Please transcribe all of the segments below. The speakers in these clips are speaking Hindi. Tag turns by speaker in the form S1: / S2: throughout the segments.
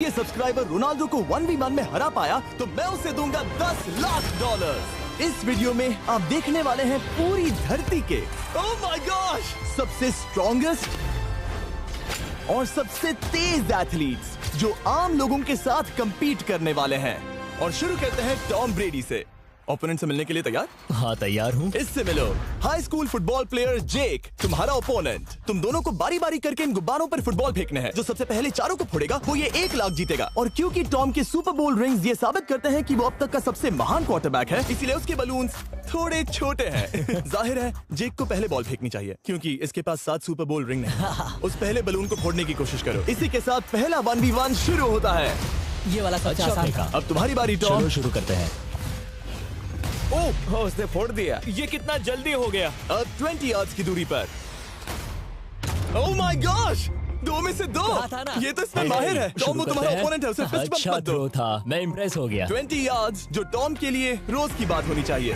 S1: ये सब्सक्राइबर रोनाल्डो को 1v1 में हरा पाया तो मैं उसे दूंगा $10 लाख। इस वीडियो में आप देखने वाले हैं पूरी धरती के ओह माय गॉश सबसे स्ट्रॉन्गेस्ट और सबसे तेज एथलीट्स जो आम लोगों के साथ compete करने वाले हैं। और शुरू करते हैं टॉम ब्रेडी से। ओपोनेंट से मिलने के लिए तैयार?
S2: हाँ तैयार हूँ।
S1: इससे मिलो। हाई स्कूल फुटबॉल प्लेयर जेक तुम्हारा ओपोनेंट। तुम दोनों को बारी बारी करके इन गुब्बारों पर फुटबॉल फेंकने हैं। जो सबसे पहले चारों को फोड़ेगा वो ये 1 लाख जीतेगा। और क्योंकि टॉम के सुपर बोल रिंग्स ये साबित करते हैं कि वो अब तक का सबसे महान क्वार्टरबैक है, इसीलिए उसके बलून्स थोड़े छोटे हैं। जाहिर है जेक को पहले बॉल फेंकनी चाहिए क्योंकि इसके पास 7 सुपर बोल रिंग नहीं। उस पहले बलून को फोड़ने की कोशिश करो। इसी के साथ पहला 1v1 शुरू होता है।
S3: ये वाला सबसे आसान था।
S1: अब तुम्हारी बारी टॉम।
S2: चलो शुरू करते हैं।
S1: ओह उसने फोड़ दिया।
S2: ये कितना जल्दी हो गया।
S1: अब 20 यार्ड्स की दूरी पर। ओह माय गॉश 2 में से 2।
S3: था ना?
S1: ये तो इसमें माहिर है। टॉम वो तुम्हारा ओपोनेंट है, उसे फिस्ट बम्प
S2: अच्छा
S1: मत दो।
S2: थ्रो था, मैं इम्प्रेस हो गया।
S1: 20 यार्ड्स जो टॉम के लिए रोज की बात होनी चाहिए।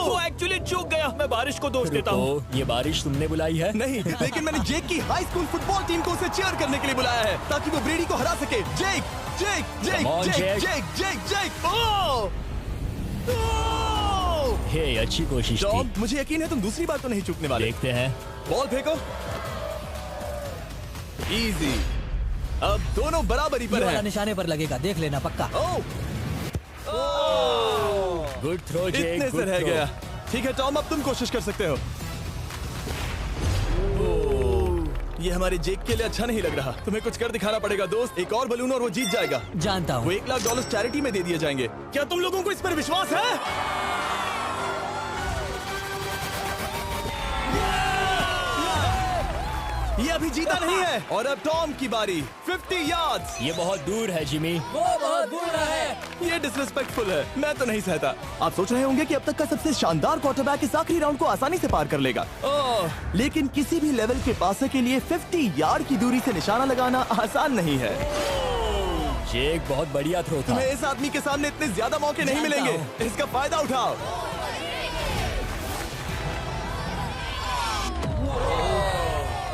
S2: वो एक्चुअली चूक गया। मैं बारिश को दोष देता हूँ। ये बारिश तुमने बुलाई है?
S1: नहीं, लेकिन मैंने जेक की हाई स्कूल फुटबॉल टीम को उसे चीयर करने के लिए बुलाया है ताकि वो ब्रेडी को हरा सके। जेक जेक जेक
S2: Come on,
S1: जेक
S2: Jake.
S1: जेक जेक जेक ओह
S2: हे अच्छी कोशिश
S1: टॉम
S2: थी।
S1: मुझे यकीन है तुम दूसरी बार तो नहीं चूकने वाले।
S2: देखते हैं।
S1: बॉल फेंको। इजी। अब दोनों बराबरी
S3: ये
S1: पर
S3: वाला
S1: हैं।
S3: निशाने पर लगेगा, देख लेना पक्का।
S1: ओह
S2: गुड थ्रो जेक,
S1: इतने से
S2: गुड
S1: रह
S2: थ्रो।
S1: गया। ठीक है टॉम अब तुम कोशिश कर सकते हो। ये हमारे जेक के लिए अच्छा नहीं लग रहा। तुम्हें कुछ कर दिखाना पड़ेगा दोस्त। एक और बलून और वो जीत जाएगा।
S3: जानता
S1: वो
S3: हूँ।
S1: $1 लाख चैरिटी में दे दिए जाएंगे। क्या तुम लोगों को इस पर विश्वास है? ये अभी जीता नहीं है। और अब टॉम की बारी। 50 यार्ड्स।
S2: ये बहुत दूर है जिमी।
S3: वो बहुत बुरा है।
S1: ये डिसरिस्पेक्टफुल है। मैं तो नहीं सहता। आप सोच रहे होंगे कि अब तक का सबसे शानदार क्वार्टरबैक इस आखिरी राउंड को आसानी से पार कर लेगा। लेकिन किसी भी लेवल के पासे के लिए 50 यार्ड की दूरी से निशाना लगाना आसान नहीं है।
S2: जेक बहुत बढ़िया थ्रो था।
S1: तुम्हें इस आदमी के सामने इतने ज्यादा मौके नहीं
S3: जानता
S1: मिलेंगे। इसका फायदा उठाओ।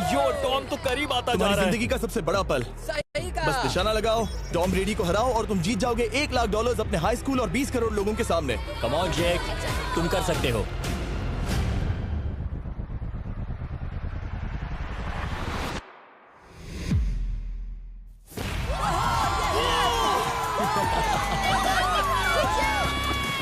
S2: यो टॉम तो करीब आता जा
S1: तुम्हारी
S2: रहा है।
S1: जिंदगी का सबसे बड़ा पल।
S3: सही
S1: बस निशाना लगाओ, टॉम ब्रेडी को हराओ और तुम जीत जाओगे $1 लाख अपने हाई स्कूल और 20 करोड़ लोगों के सामने।
S2: कम ऑन जेक, तुम कर सकते हो।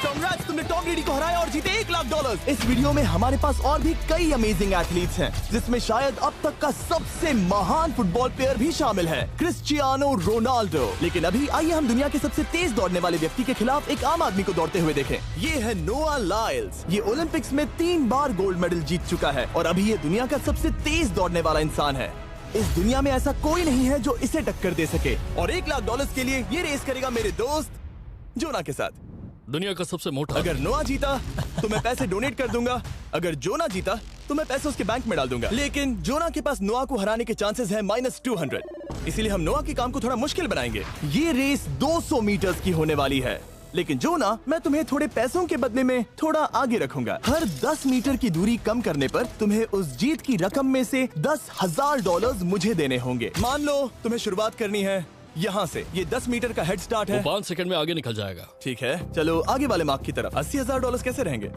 S1: Congrats, तुमने टॉम ब्रेडी को हराया और जीते $1 लाख। इस वीडियो में हमारे पास और भी कई अमेजिंग एथलीट्स हैं, जिसमें शायद अब तक का सबसे महान फुटबॉल प्लेयर भी शामिल है, क्रिस्टियानो रोनाल्डो। लेकिन अभी आइए हम दुनिया के सबसे तेज दौड़ने वाले व्यक्ति के खिलाफ एक आम आदमी को दौड़ते हुए देखें। ये है नोआ लाइल्स। ये ओलंपिक्स में 3 बार गोल्ड मेडल जीत चुका है और अभी ये दुनिया का सबसे तेज दौड़ने वाला इंसान है। इस दुनिया में ऐसा कोई नहीं है जो इसे टक्कर दे सके। और $1 लाख के लिए ये रेस करेगा मेरे दोस्त जोना के साथ।
S4: दुनिया का सबसे मोटा।
S1: अगर नोआ जीता तो मैं पैसे डोनेट कर दूंगा। अगर जोना जीता तो मैं पैसे उसके बैंक में डाल दूंगा। लेकिन जोना के पास नोआ को हराने के चांसेस हैं -200। इसीलिए हम नोआ के काम को थोड़ा मुश्किल बनाएंगे। ये रेस 200 मीटर्स की होने वाली है। लेकिन जोना, मैं तुम्हें थोड़े पैसों के बदले में थोड़ा आगे रखूंगा। हर 10 मीटर की दूरी कम करने पर तुम्हें उस जीत की रकम में से $10,000 मुझे देने होंगे। मान लो तुम्हें शुरुआत करनी है यहाँ से। ये 10 मीटर का हेड स्टार्ट
S4: वो
S1: है।
S4: 5 सेकंड में आगे निकल जाएगा।
S1: ठीक है, चलो आगे वाले मार्क की तरफ। $80,000 कैसे रहेंगे?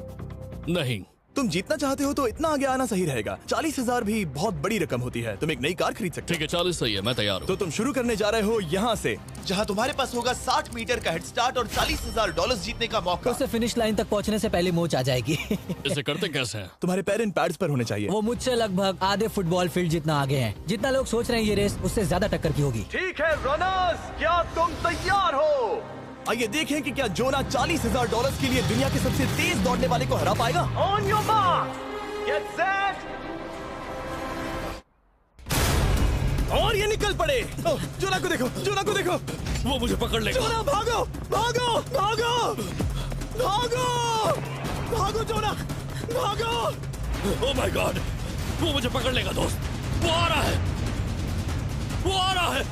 S4: नहीं,
S1: तुम जीतना चाहते हो तो इतना आगे आना सही रहेगा। 40,000 भी बहुत बड़ी रकम होती है। तुम एक नई कार खरीद सकते
S4: ठीक है 40 सही है, मैं तैयार
S1: हो।
S4: हूँ।
S1: तो तुम शुरू करने जा रहे हो यहाँ से, जहाँ तुम्हारे पास होगा 60 मीटर का हेड स्टार्ट और $40,000 जीतने का मौका।
S3: उसे फिनिश लाइन तक पहुँचने से पहले मोच आ जाएगी।
S4: इसे करते कैसे हैं?
S1: तुम्हारे पैर इन पैड्स पर होने चाहिए।
S3: वो मुझसे लगभग आधे फुटबॉल फील्ड जितना आगे हैं। जितना लोग सोच रहे हैं ये रेस उससे ज्यादा टक्कर की होगी।
S1: ठीक है रनर्स, क्या तुम तैयार हो? आइए देखें कि क्या जोना $40,000 के लिए दुनिया के सबसे तेज दौड़ने वाले को हरा पाएगा। On your mark, get set, और ये निकल पड़े। जोना को देखो, जोना को देखो।
S4: वो मुझे पकड़ लेगा।
S1: जोना भागो, भागो, भागो, भागो, भागो जोना, भागो।
S4: ओह माय गॉड, वो मुझे पकड़ लेगा दोस्त। वो आ रहा है, वो आ रहा है।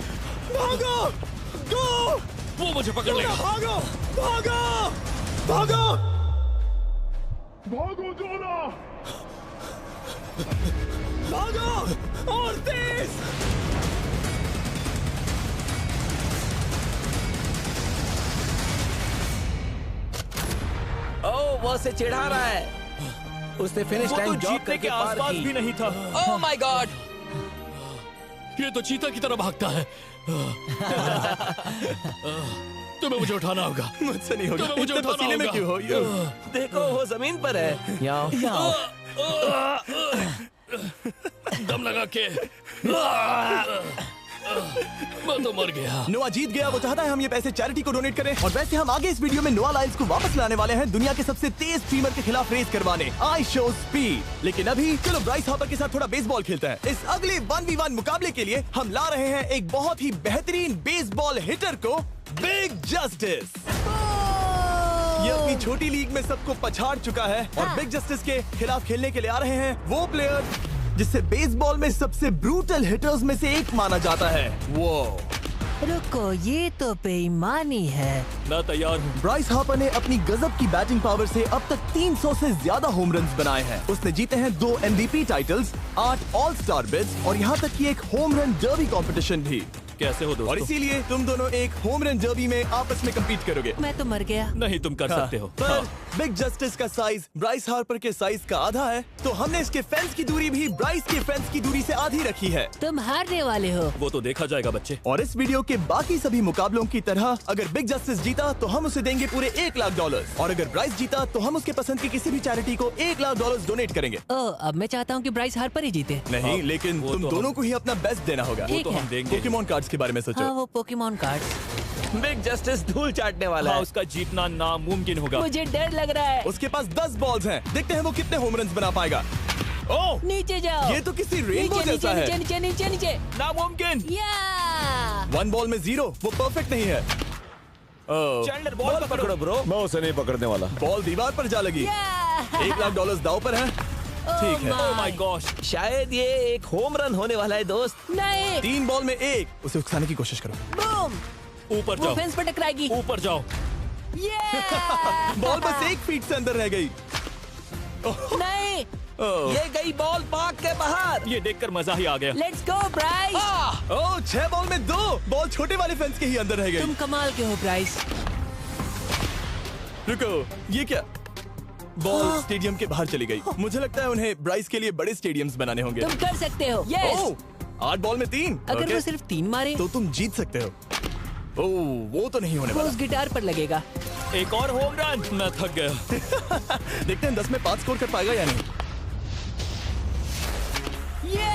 S1: भागो, गो,
S4: वो मुझे पकड़ लेगा।
S1: भागो, भागो, भागो,
S4: भागो जोना।
S1: भागो और तेज।
S5: बहुत से चिढ़ा रहा है। उसने फिनिश
S2: वो तो
S5: लाइन जॉग
S2: जीतने
S5: करके
S2: के
S5: पार
S2: आसपास
S5: की।
S2: भी नहीं था।
S5: Oh my God!
S4: ये तो चीता की तरह भागता है। तुम्हें मुझे उठाना होगा।
S1: मुझसे नहीं होगा।
S4: तुम्हें मुझे
S1: इतने
S4: उठाना
S1: पसीने में
S4: होगा।
S1: क्यों हो? यो।
S5: देखो वो जमीन पर है। यहाँ
S4: दम लगा के मैं तो मर गया।
S1: नोआ जीत गया। वो चाहता है हम ये पैसे चैरिटी को डोनेट करें। और वैसे हम आगे इस वीडियो में नोआ लाइल्स को वापस लाने वाले हैं दुनिया के सबसे तेज स्ट्रीमर के खिलाफ रेस करवाने, आई शो स्पीड। लेकिन अभी चलो ब्राइस हार्पर के साथ थोड़ा बेसबॉल खेलते हैं। इस अगले 1v1 मुकाबले के लिए हम ला रहे हैं एक बहुत ही बेहतरीन बेसबॉल हिटर को, बिग जस्टिस। ये अपनी छोटी लीग में सबको पछाड़ चुका है और बिग जस्टिस के खिलाफ खेलने के लिए आ रहे हैं वो प्लेयर जिसे बेसबॉल में सबसे ब्रूटल हिटर्स में से एक माना जाता है। वो
S6: रुको, ये तो बेईमानी है।
S2: मैं तैयार हूँ।
S1: ब्राइस हार्पर ने अपनी गजब की बैटिंग पावर से अब तक 300 से ज्यादा होम रन्स बनाए हैं। उसने जीते हैं 2 MVP titles, 8 all star bids और यहाँ तक कि एक होम रन डर्बी कंपटीशन भी।
S2: कैसे हो
S1: और
S2: दोस्तों?
S1: इसीलिए तुम दोनों एक होम रन डर्बी में आपस में कम्पीट करोगे।
S6: मैं तो मर गया।
S2: नहीं, तुम कर सकते हो।
S1: पर बिग जस्टिस का साइज ब्राइस हार्पर के साइज का आधा है, तो हमने इसके फेंस की दूरी भी ब्राइस के फेंस की दूरी से आधी रखी है।
S6: तुम हारने वाले हो।
S2: वो तो देखा जाएगा बच्चे।
S1: और इस वीडियो के बाकी सभी मुकाबलों की तरह अगर बिग जस्टिस जीता तो हम उसे देंगे पूरे $1 लाख और अगर ब्राइस जीता तो हम उसके पसंद की किसी भी चैरिटी को $1 लाख डोनेट करेंगे।
S6: ओह, अब मैं चाहता हूँ कि ब्राइस हार्पर ही जीते।
S1: नहीं, लेकिन
S2: वो
S1: तुम
S2: तो
S1: दोनों को ही अपना बेस्ट देना होगा।
S6: ठीक
S2: तो
S6: है।
S2: हम देंगे।
S1: पोकेमॉन कार्ड्स के बारे में
S6: हाँ,
S1: सोचो।
S6: वो पोकेमॉन कार्ड।
S5: बिग जस्टिस धूल चाटने वाला
S2: हाँ,
S5: है।
S2: उसका जीतना नामुमकिन होगा।
S6: मुझे डर लग रहा है।
S1: उसके पास 10 बॉल्स हैं। देखते हैं वो कितने होम रन्स बना पाएगा। ओह,
S6: नीचे जाओ।
S1: ये तो किसी रेनबो
S6: नीचे
S1: जैसा
S6: नीचे
S1: है।
S6: नीचे नीचे नीचे नीचे।
S2: नामुमकिन।
S6: या
S1: 1 बॉल में 0, वो परफेक्ट नहीं है।
S2: चैंडलर बॉल पकड़ो।
S5: पकड़ो ब्रो।
S7: मैं उसे नहीं पकड़ने वाला।
S1: बॉल दीवार पर जा लगी। $1 लाख दाव पर है। ठीक है।
S2: ओह माय गॉश।
S5: शायद ये एक होम रन होने वाला है दोस्त।
S6: नहीं।
S1: 3 बॉल में 1, उसे उकसाने की कोशिश करो।
S6: बूम।
S2: ऊपर
S6: वो
S2: जाओ।
S6: फेंस पर टकराएगी।
S2: ऊपर जाओ।
S1: बॉल बस 1 फीट से अंदर रह गई।
S6: नहीं।
S1: ओह,
S5: ये गई बॉल पार्क के बाहर।
S2: ये देखकर मजा ही आ गया।
S6: Let's go Bryce.
S1: Oh, 6 ball में 2, बॉल छोटे वाले फेंस के ही अंदर रह
S6: तुम
S1: गई।
S6: कमाल के हो ब्राइस।
S1: रुको, ये क्या? बॉल स्टेडियम के बाहर चली गई। मुझे लगता है उन्हें ब्राइस के लिए बड़े स्टेडियम्स बनाने होंगे।
S6: तुम कर सकते हो। यस।
S1: ओह, 8 बॉल में 3।
S6: अगर
S1: ओके,
S6: वो सिर्फ 3 मारे
S1: तो तुम जीत सकते हो। ओह, वो तो नहीं होने
S6: वो
S1: वाला।
S6: उस गिटार पर लगेगा।
S2: एक और होम रन। मैं थक गया।
S1: देखते हैं 10 में 5 स्कोर कर पाएगा या नहीं।
S6: ये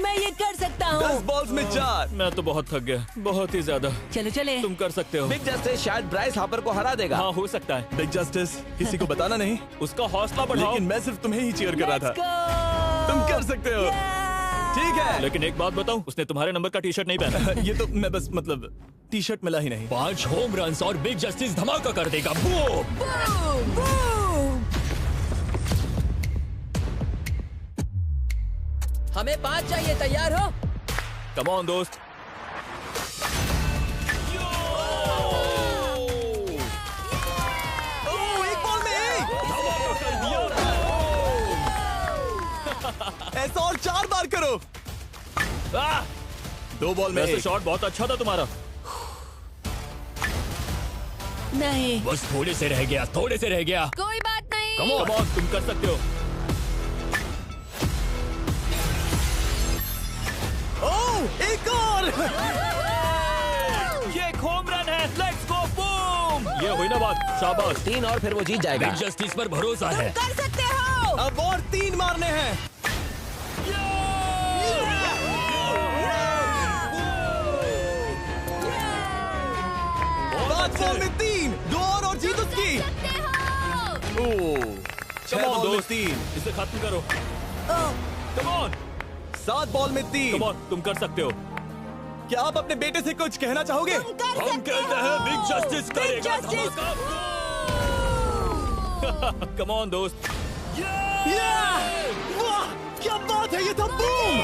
S6: मैं ये कर सकता
S1: 10
S6: हूँ।
S1: बॉल्स में 4।
S2: मैं तो बहुत थक गया, बहुत ही ज्यादा।
S6: चलो चले।
S2: तुम कर सकते हो।
S5: बिग जस्टिस शायद ब्राइस हार्पर को हरा देगा।
S2: हाँ, हो सकता है।
S1: बिग जस्टिस, किसी को बताना नहीं,
S2: उसका हौसला बढ़ाओ।
S1: लेकिन मैं सिर्फ तुम्हें ही चीयर कर रहा
S6: Let's
S1: था।
S6: go!
S1: तुम कर सकते हो। ठीक है।
S2: लेकिन एक बात बताऊं, उसने तुम्हारे नंबर का टी शर्ट नहीं पहना।
S1: ये तो मैं बस मतलब टी शर्ट मिला ही नहीं।
S2: 5 होम रन्स और बिग जस्टिस धमाका कर देगा। बूम।
S6: Boom! Boom! हमें 5 चाहिए। तैयार हो?
S2: कम ऑन दोस्त।
S1: ओह, 1 बॉल में 1। ऐसा और 4 बार करो। 2 बॉल में
S2: वैसे
S1: 1।
S2: शॉट बहुत अच्छा था तुम्हारा।
S6: नहीं।
S2: बस थोड़े से रह गया, थोड़े से रह गया।
S6: कोई बात नहीं।
S2: कम ऑन, तुम कर सकते हो।
S1: ओह, एक और।
S2: ये एक होम रन है। Let's go. बूम। ये हुई ना बात। शाबाश।
S5: 3 और फिर वो जीत जाएगा।
S2: बिग जस्टिस पर भरोसा है।
S6: कर सकते हो।
S1: अब और 3 मारने हैं। 5 बॉल में 3, 2 और जीत उसकी। ओह, 6
S2: Come on,
S1: बॉल में
S2: दोस्त।
S1: 3,
S2: इसे खत्म करो। कम ऑन,
S1: 7 बॉल में 3।
S2: कम ऑन, तुम कर सकते हो।
S1: क्या आप अपने बेटे से कुछ कहना चाहोगे?
S2: हम कहते हैं बिग जस्टिस करेगा धमाका। कम ऑन दोस्त।
S1: वाह, क्या बात है, ये था बूम।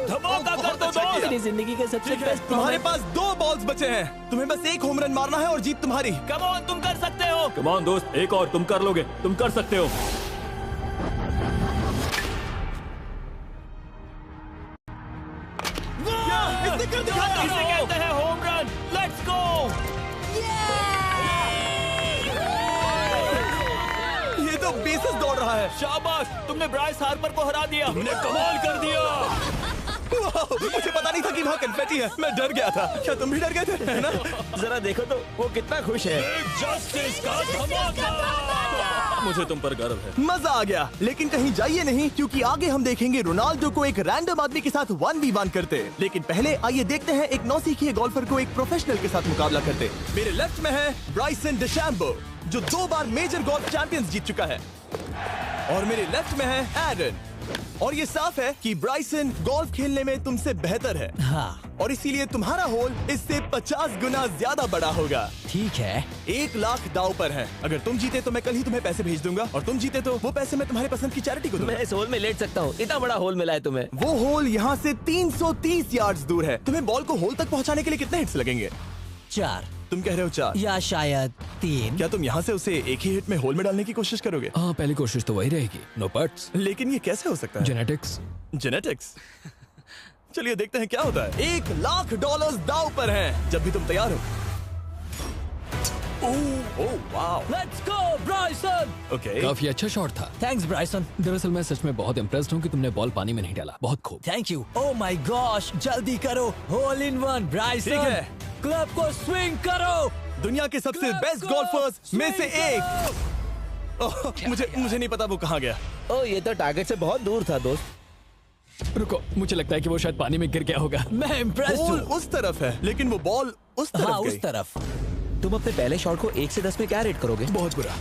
S2: धमाका कर दो
S1: अच्छा किया।
S2: दोस्त।
S6: मेरी जिंदगी का सबसे बेस्ट
S1: तुम्हारे पास 2 बॉल्स बचे हैं, तुम्हें बस 1 होम रन मारना है और जीत तुम्हारी।
S2: कम ऑन, तुम कर सकते हो। कम ऑन दोस्त, एक और, तुम कर लोगे, तुम कर सकते हो।
S1: इसने कर दिखाया।
S2: इसे कहते हैं home run. Let's go.
S1: Versus दौड़ रहा है।
S2: शाबाश, तुमने ब्राइस हार्पर को हरा दिया।
S4: तुमने कमाल कर दिया।
S1: वाह, मुझे पता नहीं था कि वहाँ कन्फेटी है। मैं डर गया था। क्या तुम भी डर गए थे? है ना?
S5: जरा देखो तो वो कितना खुश है।
S4: जस्टिस का धमाका।
S2: मुझे तुम पर गर्व है।
S1: मजा आ गया। लेकिन कहीं जाइए नहीं, क्योंकि आगे हम देखेंगे रोनाल्डो को एक रैंडम आदमी के साथ 1v1 करते। लेकिन पहले आइए देखते हैं एक नौसिखिए गोल्फर को एक प्रोफेशनल के साथ मुकाबला करते। मेरे लेफ्ट में है ब्राइसन डेशैम्बो, जो 2 बार मेजर गोल्फ चैंपियंस जीत चुका है, और मेरे लेफ्ट में है एरन। और ये साफ है कि ब्राइसन गोल्फ खेलने में तुमसे बेहतर है।
S3: हाँ,
S1: और इसीलिए तुम्हारा होल इससे 50 गुना ज्यादा बड़ा होगा।
S3: ठीक है।
S1: 1 लाख दाव पर है। अगर तुम जीते तो मैं कल ही तुम्हें पैसे भेज दूंगा, और तुम जीते तो वो पैसे मैं तुम्हारे पसंद की चैरिटी को दूंगा।
S5: मैं इस होल में लेट सकता हूँ, इतना बड़ा होल मिला है तुम्हें।
S1: वो होल यहाँ से 330 यार्ड्स दूर है। तुम्हें बॉल को होल तक पहुँचाने के लिए कितने हिट्स लगेंगे?
S3: 4
S1: तुम कह रहे हो 4?
S3: या शायद 3।
S1: क्या तुम यहाँ से उसे एक ही हिट में होल में डालने की कोशिश करोगे?
S4: हाँ, पहली कोशिश तो वही रहेगी। No buts.
S1: लेकिन ये कैसे हो सकता है?
S4: जेनेटिक्स।
S1: जेनेटिक्स। चलिए देखते हैं क्या होता है। $1 लाख दाव पर हैं। जब भी तुम तैयार हो। Oh wow.
S3: Let's go Bryson.
S1: Okay.
S4: काफी अच्छा शॉट था।
S3: Thanks Bryson.
S4: दरअसल मैं सच में बहुत इम्प्रेस्ड हूँ कि तुमने बॉल पानी में नहीं डाला। बहुत खूब।
S3: Thank you. Oh my gosh, जल्दी करो। Hole in one Bryson.
S1: ठीक है।
S3: क्लब को स्विंग करो।
S1: दुनिया के सबसे
S3: Club
S1: बेस्ट
S3: को
S1: गोल्फर्स में से
S3: swing
S1: एक। ओह, मुझे नहीं पता वो कहाँ गया।
S5: ओ, ये तो टारगेट से बहुत दूर था दोस्त।
S4: रुको, मुझे लगता है कि वो शायद पानी में गिर गया होगा।
S3: मैं इम्प्रेस्ड
S1: बॉल
S3: हूँ।
S1: उस तरफ है, लेकिन वो बॉल उस तरफ
S3: हाँ,
S1: गई।
S3: उस तरफ।
S5: तुम अपने पहले शॉट को 1 से 10 में क्या रेट करोगे?
S1: बहुत बुरा।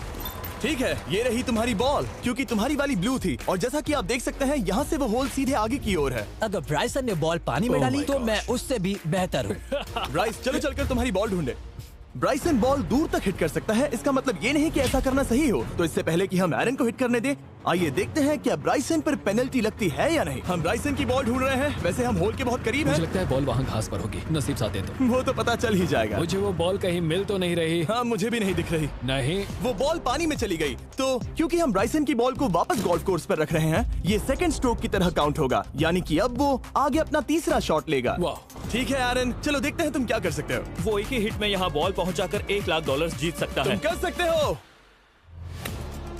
S1: ठीक है, ये रही तुम्हारी बॉल, क्योंकि तुम्हारी वाली ब्लू थी, और जैसा कि आप देख सकते हैं यहाँ से वो होल सीधे आगे की ओर है।
S3: अगर ब्राइसन ने बॉल पानी में
S1: Oh
S3: डाली
S1: my
S3: तो
S1: gosh.
S3: मैं उससे भी बेहतर हूँ।
S1: ब्राइस, चलो चलकर तुम्हारी बॉल ढूंढे। ब्राइसन बॉल दूर तक हिट कर सकता है, इसका मतलब ये नहीं कि ऐसा करना सही हो। तो इससे पहले कि हम एरन को हिट करने दें, आइए देखते हैं क्या ब्राइसन पर पेनल्टी लगती है या नहीं। हम ब्राइसन की बॉल ढूंढ रहे हैं। वैसे हम होल के बहुत करीब
S4: मुझे
S1: हैं।
S4: लगता है बॉल वहाँ घास पर होगी। नसीब साथ दे तो।
S1: वो तो पता चल ही जाएगा।
S4: मुझे वो बॉल कहीं मिल तो नहीं रही।
S1: हाँ, मुझे भी नहीं दिख रही।
S4: नहीं।
S1: वो बॉल पानी में चली गई। तो क्योंकि हम ब्राइसन की बॉल को वापस गोल्फ कोर्स पर रख रहे हैं, ये सेकंड स्ट्रोक की तरह काउंट होगा, यानी कि अब वो आगे अपना तीसरा शॉट लेगा।
S4: वाह।
S1: ठीक है एरन, चलो देखते हैं तुम क्या कर सकते हो।
S2: वो एक ही हिट में यहाँ बॉल पहुँचाकर $1 लाख जीत सकता
S1: तुम
S2: है।
S1: कर सकते हो।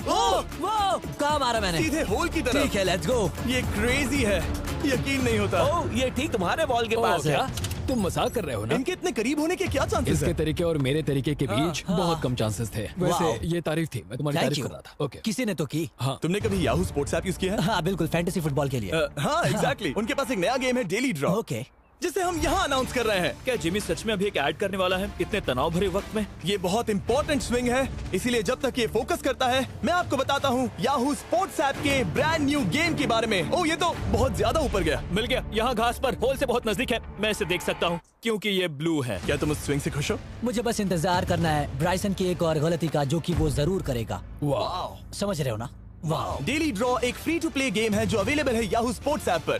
S1: ओह,
S3: वो कहाँ मारा मैंने?
S1: सीधे होल की तरफ।
S3: ठीक है, लेट्स गो।
S1: ये क्रेजी है, यकीन नहीं होता।
S5: ओह, ये ठीक तुम्हारे बॉल के
S4: ओह,
S5: पास है।
S4: क्या? तुम मजाक कर रहे हो ना?
S1: इनके इतने करीब होने के क्या चांसेस
S4: इसके
S1: हैं?
S4: तरीके और मेरे तरीके के बीच
S3: हाँ।
S4: बहुत कम चांसेस थे। वैसे
S3: वाओ।
S4: ये तारीफ थी, मैं तुम्हारी
S3: थैंक
S4: तारीफ
S3: यू।
S4: कर रहा था। ओके।
S3: किसी ने तो की।
S4: हाँ।
S1: तुमने कभी याहू स्पोर्ट्स ऐप यूज किया है?
S3: हाँ बिल्कुल, फैंटेसी फुटबॉल के लिए।
S1: हाँ, एग्जैक्टली। उनके पास एक नया गेम है, डेली ड्रॉ,
S3: ओके।
S1: जिसे हम यहाँ अनाउंस कर रहे हैं।
S2: क्या जिमी सच में अभी एक ऐड करने वाला है इतने तनाव भरे वक्त में?
S1: ये बहुत इंपॉर्टेंट स्विंग है, इसीलिए जब तक ये फोकस करता है, मैं आपको बताता हूँ याहू स्पोर्ट्स ऐप के ब्रांड न्यू गेम के बारे में। ओह, ये तो बहुत ज्यादा ऊपर गया।
S2: मिल गया, यहाँ घास पर होल से बहुत नजदीक है। मैं इसे देख सकता हूँ क्योंकि ये ब्लू है।
S1: क्या तुम उस स्विंग से खुश हो?
S3: मुझे बस इंतजार करना है ब्राइसन की एक और गलती का, जो कि वो जरूर करेगा।
S4: वाह।
S3: समझ रहे हो ना? वाह।
S1: डेली ड्रॉ एक फ्री टू प्ले गेम है जो अवेलेबल है याहू स्पोर्ट्स ऐप पर।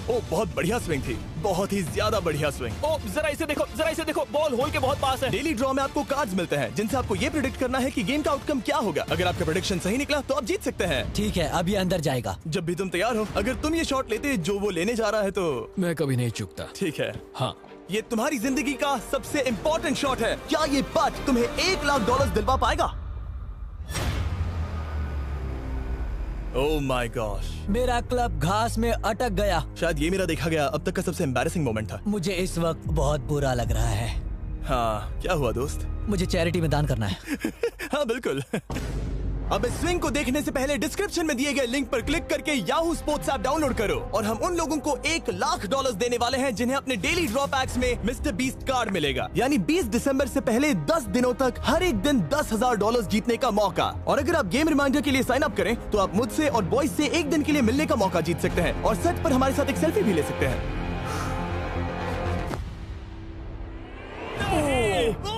S1: ओह, बहुत बढ़िया स्विंग थी, बहुत ही ज्यादा बढ़िया स्विंग।
S2: ओ, जरा इसे देखो, बॉल होल के बहुत पास है।
S1: डेली ड्रॉ में आपको कार्ड्स मिलते हैं, जिनसे आपको ये प्रेडिक्ट करना है कि गेम का आउटकम क्या होगा। अगर आपका प्रेडिक्शन सही निकला तो आप जीत सकते हैं।
S3: ठीक है, अब ये अंदर जाएगा।
S1: जब भी तुम तैयार हो, अगर तुम ये शॉट लेते जो वो लेने जा रहा है तो
S4: मैं कभी नहीं चूकता।
S1: ठीक है।
S4: हाँ।
S1: ये तुम्हारी जिंदगी का सबसे इम्पोर्टेंट शॉट है। क्या ये पट तुम्हें $1 लाख दिलवा पाएगा? ओह माय गॉश,
S3: मेरा क्लब घास में अटक गया।
S1: शायद ये मेरा देखा गया अब तक का सबसे एम्बैरेसिंग मोमेंट था।
S3: मुझे इस वक्त बहुत बुरा लग रहा है।
S1: हाँ, क्या हुआ दोस्त?
S3: मुझे चैरिटी में दान करना है।
S1: हाँ बिल्कुल। अब इस स्विंग को देखने से पहले डिस्क्रिप्शन में दिए गए लिंक पर क्लिक करके याहू स्पोर्ट्स ऐप डाउनलोड करो, और हम उन लोगों को $1 लाख देने वाले हैं जिन्हें अपने डेली ड्रॉ पैक्स में मिस्टर बीस्ट कार्ड मिलेगा। यानी 20 दिसंबर से पहले 10 दिनों तक हर एक दिन $10,000 जीतने का मौका। और अगर आप गेम रिमाइंडर के लिए साइन अप करें तो आप मुझसे और बॉयज से एक दिन के लिए मिलने का मौका जीत सकते हैं, और सेट पर हमारे साथ एक सेल्फी भी ले सकते हैं।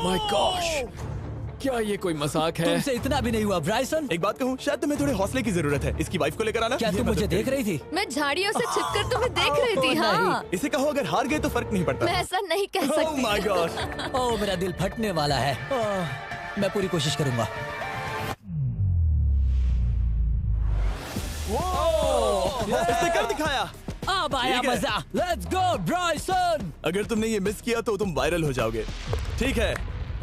S4: माय गॉश, क्या ये कोई मजाक है?
S3: तुमसे इतना भी नहीं हुआ ब्राइसन।
S1: एक बात कहूँ, शायद तुम्हें थोड़े हौसले की जरूरत है। इसकी वाइफ को लेकर आना।
S3: क्या
S1: ये
S3: तुम
S1: मदद
S3: मुझे देख
S1: करेगी।
S3: रही थी?
S7: मैं झाड़ियों से छिपकर तुम्हें देख रही थी।
S3: नहीं।
S7: हाँ,
S1: इसे कहो अगर हार गए तो फर्क नहीं पड़ता।
S7: मैं ऐसा नहीं कह
S1: ओह
S7: सकती।
S1: My God.
S3: ओह, मेरा दिल फटने वाला है। मैं पूरी कोशिश करूंगा।
S1: इसने कर दिखाया।
S3: अब आया
S1: ठीक है।
S3: मजा। Let's go Bryson.
S1: अगर तुमने ये मिस किया तो तुम वायरल हो जाओगे। ठीक है,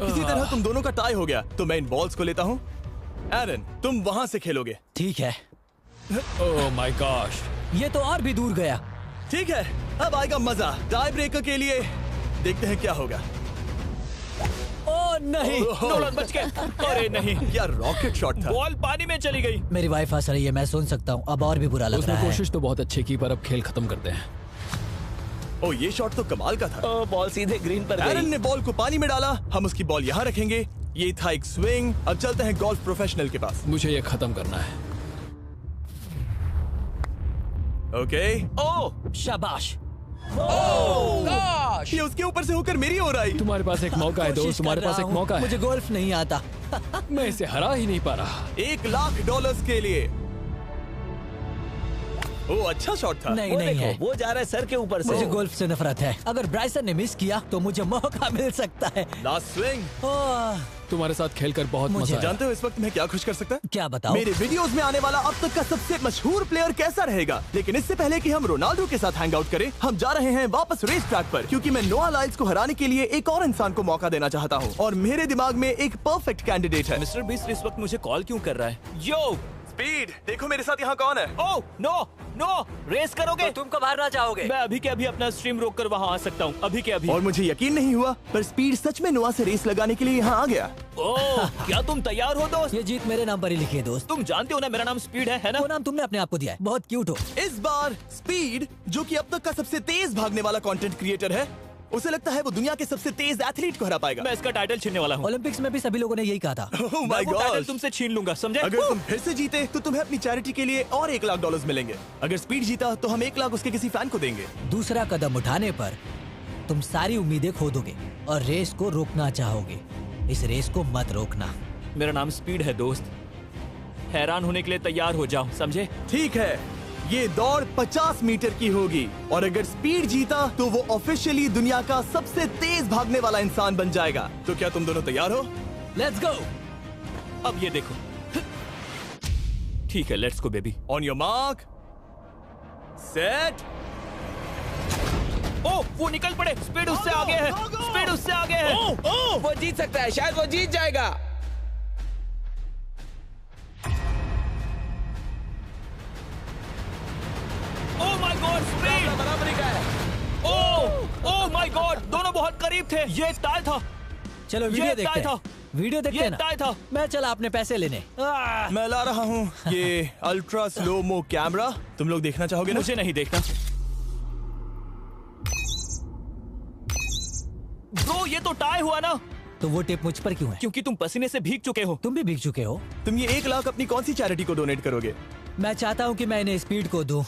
S1: इसी तरह तुम दोनों का टाई हो गया, तो मैं इन बॉल्स को लेता हूँ एरन, तुम वहां से खेलोगे।
S3: ठीक है,
S4: ओह माय गॉश।
S3: ये तो और भी दूर गया।
S1: ठीक है, अब आएगा मजा। टाई ब्रेकर के लिए देखते हैं क्या होगा।
S3: ओ नहीं,
S2: नोलन बच गए। अरे नहीं,
S1: क्या रॉकेट शॉट था।
S2: बॉल पानी में चली गई।
S3: मेरी वाइफ हंस रही है, मैं सुन सकता हूँ। अब और भी बुरा लग
S4: उसने
S3: रहा है।
S4: कोशिश तो बहुत अच्छी की, पर अब खेल खत्म करते हैं।
S1: ओ, ये शॉट तो कमाल का था।
S5: ओ, बॉल सीधे ग्रीन पर
S1: एरन
S5: गई।
S1: ने बॉल को पानी में डाला, हम उसकी बॉल यहाँ रखेंगे। ये था एक स्विंग। अब चलते हैं गोल्फ प्रोफेशनल के पास।
S4: मुझे ये खत्म करना है।
S1: ओके।
S2: ओह,
S3: शाबाश।
S1: ये उसके ऊपर से होकर मेरी ओर आई।
S4: तुम्हारे पास एक मौका है
S3: कोशिश
S4: दोस्त, तुम्हारे
S3: कर
S4: पास
S3: रहा
S4: एक
S3: हूँ।
S4: मौका है।
S3: मुझे गोल्फ नहीं आता।
S4: मैं इसे हरा ही नहीं पा रहा।
S1: $1,00,000 के लिए। ओ, अच्छा शॉट था।
S3: नहीं
S5: वो
S3: नहीं
S5: देखो,
S3: है।
S5: वो जा रहा है सर के ऊपर से।
S3: मुझे गोल्फ से नफरत है। अगर ब्राइसन ने मिस किया तो मुझे मौका मिल सकता है।
S1: Last swing.
S3: ओह,
S4: तुम्हारे साथ खेलकर बहुत
S3: मुझे
S4: मजा आया।
S1: जानते हो इस वक्त मैं क्या खुश कर सकता है?
S3: क्या बताओ?
S1: मेरे वीडियोस में आने वाला अब तक का सबसे मशहूर प्लेयर कैसा रहेगा। लेकिन इससे पहले कि हम रोनाल्डो के साथ हैंग आउट करें, हम जा रहे हैं वापस रेस ट्रैक पर, क्योंकि मैं नोआ लाइल्स को हराने के लिए एक और इंसान को मौका देना चाहता हूँ। और मेरे दिमाग में एक परफेक्ट कैंडिडेट है।
S2: मिस्टर बीस्ट इस वक्त मुझे कॉल क्यों कर रहा है? यो,
S1: स्पीड, देखो मेरे साथ यहाँ कौन है।
S2: ओह नो नो, रेस करोगे?
S3: तुम कब हारना चाहोगे?
S2: मैं अभी के अभी अपना स्ट्रीम रोक कर वहाँ आ सकता हूँ, अभी के अभी।
S1: और मुझे यकीन नहीं हुआ, पर स्पीड सच में नोआ से रेस लगाने के लिए यहाँ आ गया।
S2: ओह, क्या तुम तैयार हो दोस्त?
S3: ये जीत मेरे नाम पर ही लिखी है दोस्त।
S2: तुम जानते हो ना मेरा नाम स्पीड है ना?
S3: वो नाम तुमने अपने आप को दिया है। बहुत क्यूट हो।
S1: इस बार स्पीड, जो कि अब तक का सबसे तेज भागने वाला कंटेंट क्रिएटर है, उसे लगता है वो दुनिया के सबसे तेज एथलीट को हरा पाएगा।
S2: मैं इसका टाइटल छीनने वाला हूँ।
S3: ओलंपिक्स में भी सभी लोगों ने यही कहा था।
S1: Oh
S2: मैं
S1: my
S2: वो टाइटल
S1: gosh!
S2: तुमसे छीन लूंगा, समझे?
S1: अगर तुम फिर से जीते तो तुम्हें अपनी चैरिटी के लिए और $1,00,000 मिलेंगे। अगर स्पीड जीता तो हम 1,00,000 उसके किसी फैन को देंगे।
S3: दूसरा कदम उठाने पर तुम सारी उम्मीदें खो दोगे और रेस को रोकना चाहोगे। इस रेस को मत रोकना।
S2: मेरा नाम स्पीड है दोस्त। हैरान होने के लिए तैयार हो जाओ, समझे?
S1: ठीक है, ये दौड़ 50 मीटर की होगी और अगर स्पीड जीता तो वो ऑफिशियली दुनिया का सबसे तेज भागने वाला इंसान बन जाएगा। तो क्या तुम दोनों तैयार हो?
S3: Let's go.
S2: अब ये देखो। ठीक है, let's go baby.
S1: On your mark, set.
S2: Oh, वो निकल पड़े। स्पीड उससे आगे है। स्पीड उससे आगे है।
S5: वो जीत सकता है, शायद वो जीत जाएगा।
S2: ओह माय गॉड, स्पीड
S5: बराबरी का है।
S2: ओह माय गॉड, दोनों बहुत करीब थे। ये टाई था।
S3: चलो वीडियो
S2: ये
S3: देखते
S2: टाई
S3: हैं। वीडियो देखते
S2: ये
S3: हैं ना।
S2: टाई था।
S3: मैं चला अपने पैसे लेने।
S1: मैं ला रहा हूँ ये अल्ट्रा स्लो मो कैमरा। तुम लोग देखना चाहोगे ना?
S2: मुझे नहीं देखना। ब्रो, ये तो टाई हुआ ना?
S3: तो वो टिप मुझ पर क्यों है?
S2: क्योंकि तुम पसीने से भीग चुके हो।
S3: तुम भी भीग चुके हो।
S1: तुम ये 1,00,000 अपनी कौन सी चैरिटी को डोनेट करोगे?
S3: मैं चाहता हूँ कि मैं इन्हें स्पीड को दूं,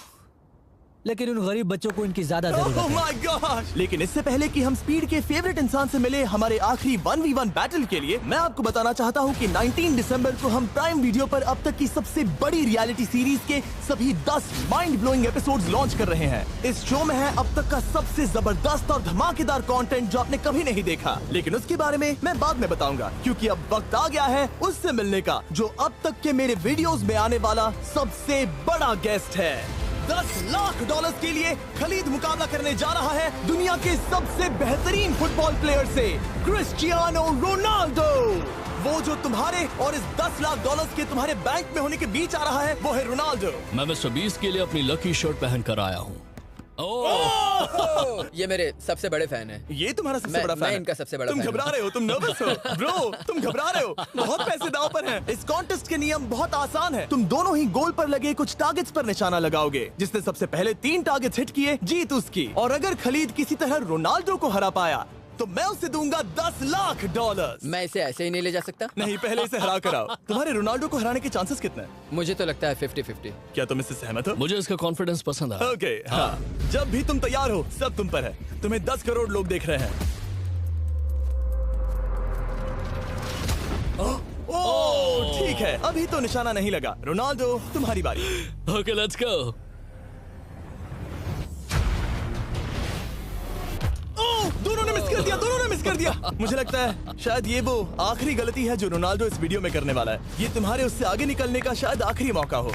S3: लेकिन उन गरीब बच्चों को इनकी ज्यादा जरूरत
S1: Oh
S3: है।
S1: my gosh! लेकिन इससे पहले कि हम स्पीड के फेवरेट इंसान से मिले हमारे आखिरी 1v1 बैटल के लिए, मैं आपको बताना चाहता हूँ कि 19 दिसंबर को हम प्राइम वीडियो पर अब तक की सबसे बड़ी रियलिटी सीरीज के सभी 10 माइंड ब्लोइंग एपिसोड्स लॉन्च कर रहे हैं। इस शो में है अब तक का सबसे जबरदस्त और धमाकेदार कंटेंट जो आपने कभी नहीं देखा, लेकिन उसके बारे में मैं बाद में बताऊंगा, क्योंकि अब वक्त आ गया है उससे मिलने का जो अब तक के मेरे वीडियोस में आने वाला सबसे बड़ा गेस्ट है। $10,00,000 के लिए खलीद मुकाबला करने जा रहा है दुनिया के सबसे बेहतरीन फुटबॉल प्लेयर से, क्रिस्टियानो रोनाल्डो। वो जो तुम्हारे और इस $10,00,000 के तुम्हारे बैंक में होने के बीच आ रहा है, वो है रोनाल्डो।
S4: मैं मिस्टर बीस्ट के लिए अपनी लकी शर्ट पहन कर आया हूँ।
S5: ये मेरे सबसे बड़े फैन है।
S1: ये तुम्हारा सबसे
S5: मैं-
S1: बड़ा फैन
S5: मैं
S1: है।
S5: इनका सबसे बड़ा
S1: तुम
S5: फैन
S1: घबरा
S5: हूं।
S1: रहे हो, तुम नर्वस हो ब्रो, तुम घबरा रहे हो। बहुत पैसे दांव पर हैं। इस कॉन्टेस्ट के नियम बहुत आसान है। तुम दोनों ही गोल पर लगे कुछ टारगेट्स पर निशाना लगाओगे। जिसने सबसे पहले 3 टारगेट्स हिट किए, जीत उसकी। और अगर खलीद किसी तरह रोनाल्डो को हरा पाया तो मैं उसे दूंगा $10,00,000।
S5: मैं इसे ऐसे ही नहीं ले जा सकता।
S1: नहीं, पहले इसे हरा कर आओ। तुम्हारे रोनाल्डो को हराने के चांसेस कितने हैं?
S5: मुझे तो लगता है 50-50।
S1: क्या तुम इससे सहमत हो?
S4: मुझे इसका कॉन्फिडेंस पसंद आया।
S1: ओके, हाँ। जब भी तुम तैयार हो, सब तुम पर है। तुम्हें 10 करोड़ लोग देख रहे हैं। ओह, ठीक है, अभी तो निशाना नहीं लगा। रोनाल्डो, तुम्हारी बारी।
S4: Okay, let's go.
S1: ओह, दोनों ने मिस कर दिया, दोनों ने मिस कर दिया। मुझे लगता है शायद ये वो आखिरी गलती है जो रोनाल्डो इस वीडियो में करने वाला है। ये तुम्हारे उससे आगे निकलने का शायद आखिरी मौका हो।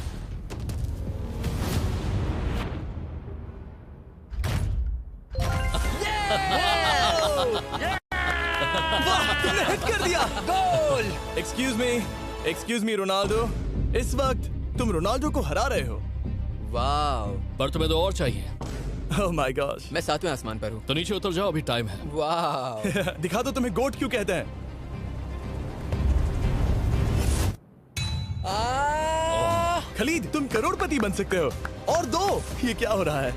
S1: वाह, तुमने हिट कर दिया। Goal. Excuse me, excuse me Ronaldo, इस वक्त तुम रोनाल्डो को हरा रहे हो।
S8: वाह,
S4: पर तुम्हें तो और चाहिए।
S1: Oh my God.
S8: मैं 7वें आसमान पर हूँ।
S4: तो नीचे उतर जाओ, अभी टाइम है।
S8: वाह,
S1: दिखा दो तुम्हें गोट क्यों कहते हैं। खलीद, तुम करोड़पति बन सकते हो। और दो, ये क्या हो रहा है?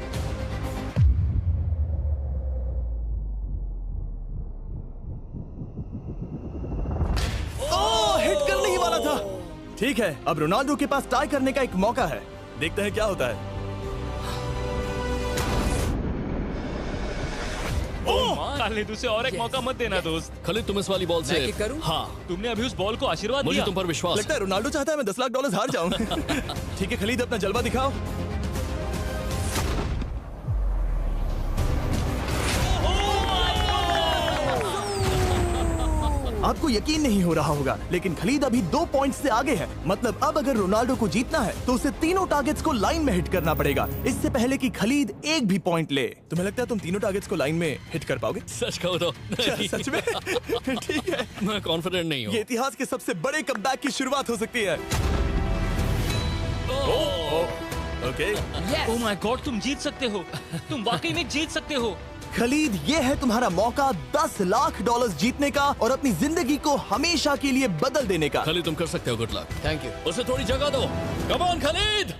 S1: ओह, हिट करने ही वाला था। ठीक है, अब रोनाल्डो के पास टाई करने का एक मौका है। देखते हैं क्या होता है।
S2: खालिद, उसे और एक मौका मत देना दोस्त।
S4: खलीद, तुम इस वाली बॉल से
S8: मैं किक करूं?
S4: हाँ,
S2: तुमने अभी उस बॉल को आशीर्वाद
S4: मुझे
S2: दिया।
S4: तुम पर विश्वास
S1: लगता है रोनाल्डो चाहता है मैं $10 लाख हार जाऊं। ठीक है खलीद, अपना जलवा दिखाओ। आपको यकीन नहीं हो रहा होगा, लेकिन खलीद अभी 2 पॉइंट से आगे है। मतलब अब अगर रोनाल्डो को जीतना है तो उसे तीनों टारगेट्स को लाइन में हिट करना पड़ेगा, इससे पहले कि खलीद एक भी पॉइंट ले। तुम्हें लगता है तुम तीनों टारगेट्स को लाइन में हिट कर पाओगे?
S4: सच कहो तो नहीं।
S1: सच में? ठीक है,
S4: मैं कॉन्फिडेंट नहीं हूँ।
S1: ये इतिहास के सबसे बड़े कमबैक की शुरुआत हो सकती है। ओके,
S2: ओह माय गॉड, तुम जीत सकते हो। तुम वाकई में जीत सकते हो।
S1: खलीद, ये है तुम्हारा मौका $10 लाख जीतने का और अपनी जिंदगी को हमेशा के लिए बदल देने का।
S4: खलीद, तुम कर सकते हो। Good luck.
S8: Thank you.
S4: उसे थोड़ी जगह दो। Come on Khalid.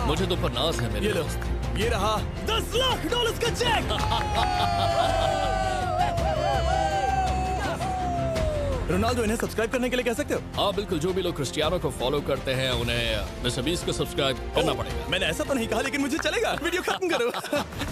S4: मुझे तुम पर नाज है मेरे
S1: ये लो,
S4: दोस्त।
S1: ये रहा $10 लाख का चेक। रोनाल्डो, इन्हें सब्सक्राइब करने के लिए कह सकते हो?
S4: हाँ बिल्कुल, जो भी लोग क्रिस्टियानो को फॉलो करते हैं उन्हें मिस्टर बीस्ट को सब्सक्राइब करना पड़ेगा।
S1: मैंने ऐसा तो नहीं कहा, लेकिन मुझे चलेगा। वीडियो खत्म करो।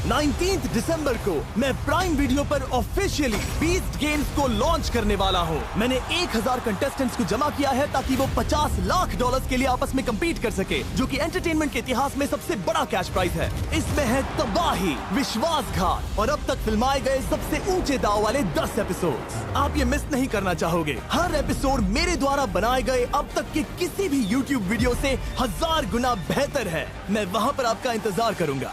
S1: 19 दिसंबर को मैं प्राइम वीडियो पर ऑफिशियली बीस्ट गेम्स को लॉन्च करने वाला हूँ। मैंने 1000 कंटेस्टेंट्स को जमा किया है ताकि वो $50 लाख के लिए आपस में कम्पीट कर सके, जो कि एंटरटेनमेंट के इतिहास में सबसे बड़ा कैश प्राइज है। इसमें है तबाही, विश्वासघात और अब तक फिल्माए गए सबसे ऊंचे दाव वाले 10 एपिसोड्स। आप ये मिस नहीं करना चाहोगे। हर एपिसोड मेरे द्वारा बनाए गए अब तक के किसी भी YouTube वीडियो से 1000 गुना बेहतर है। मैं वहाँ पर आपका इंतजार करूंगा।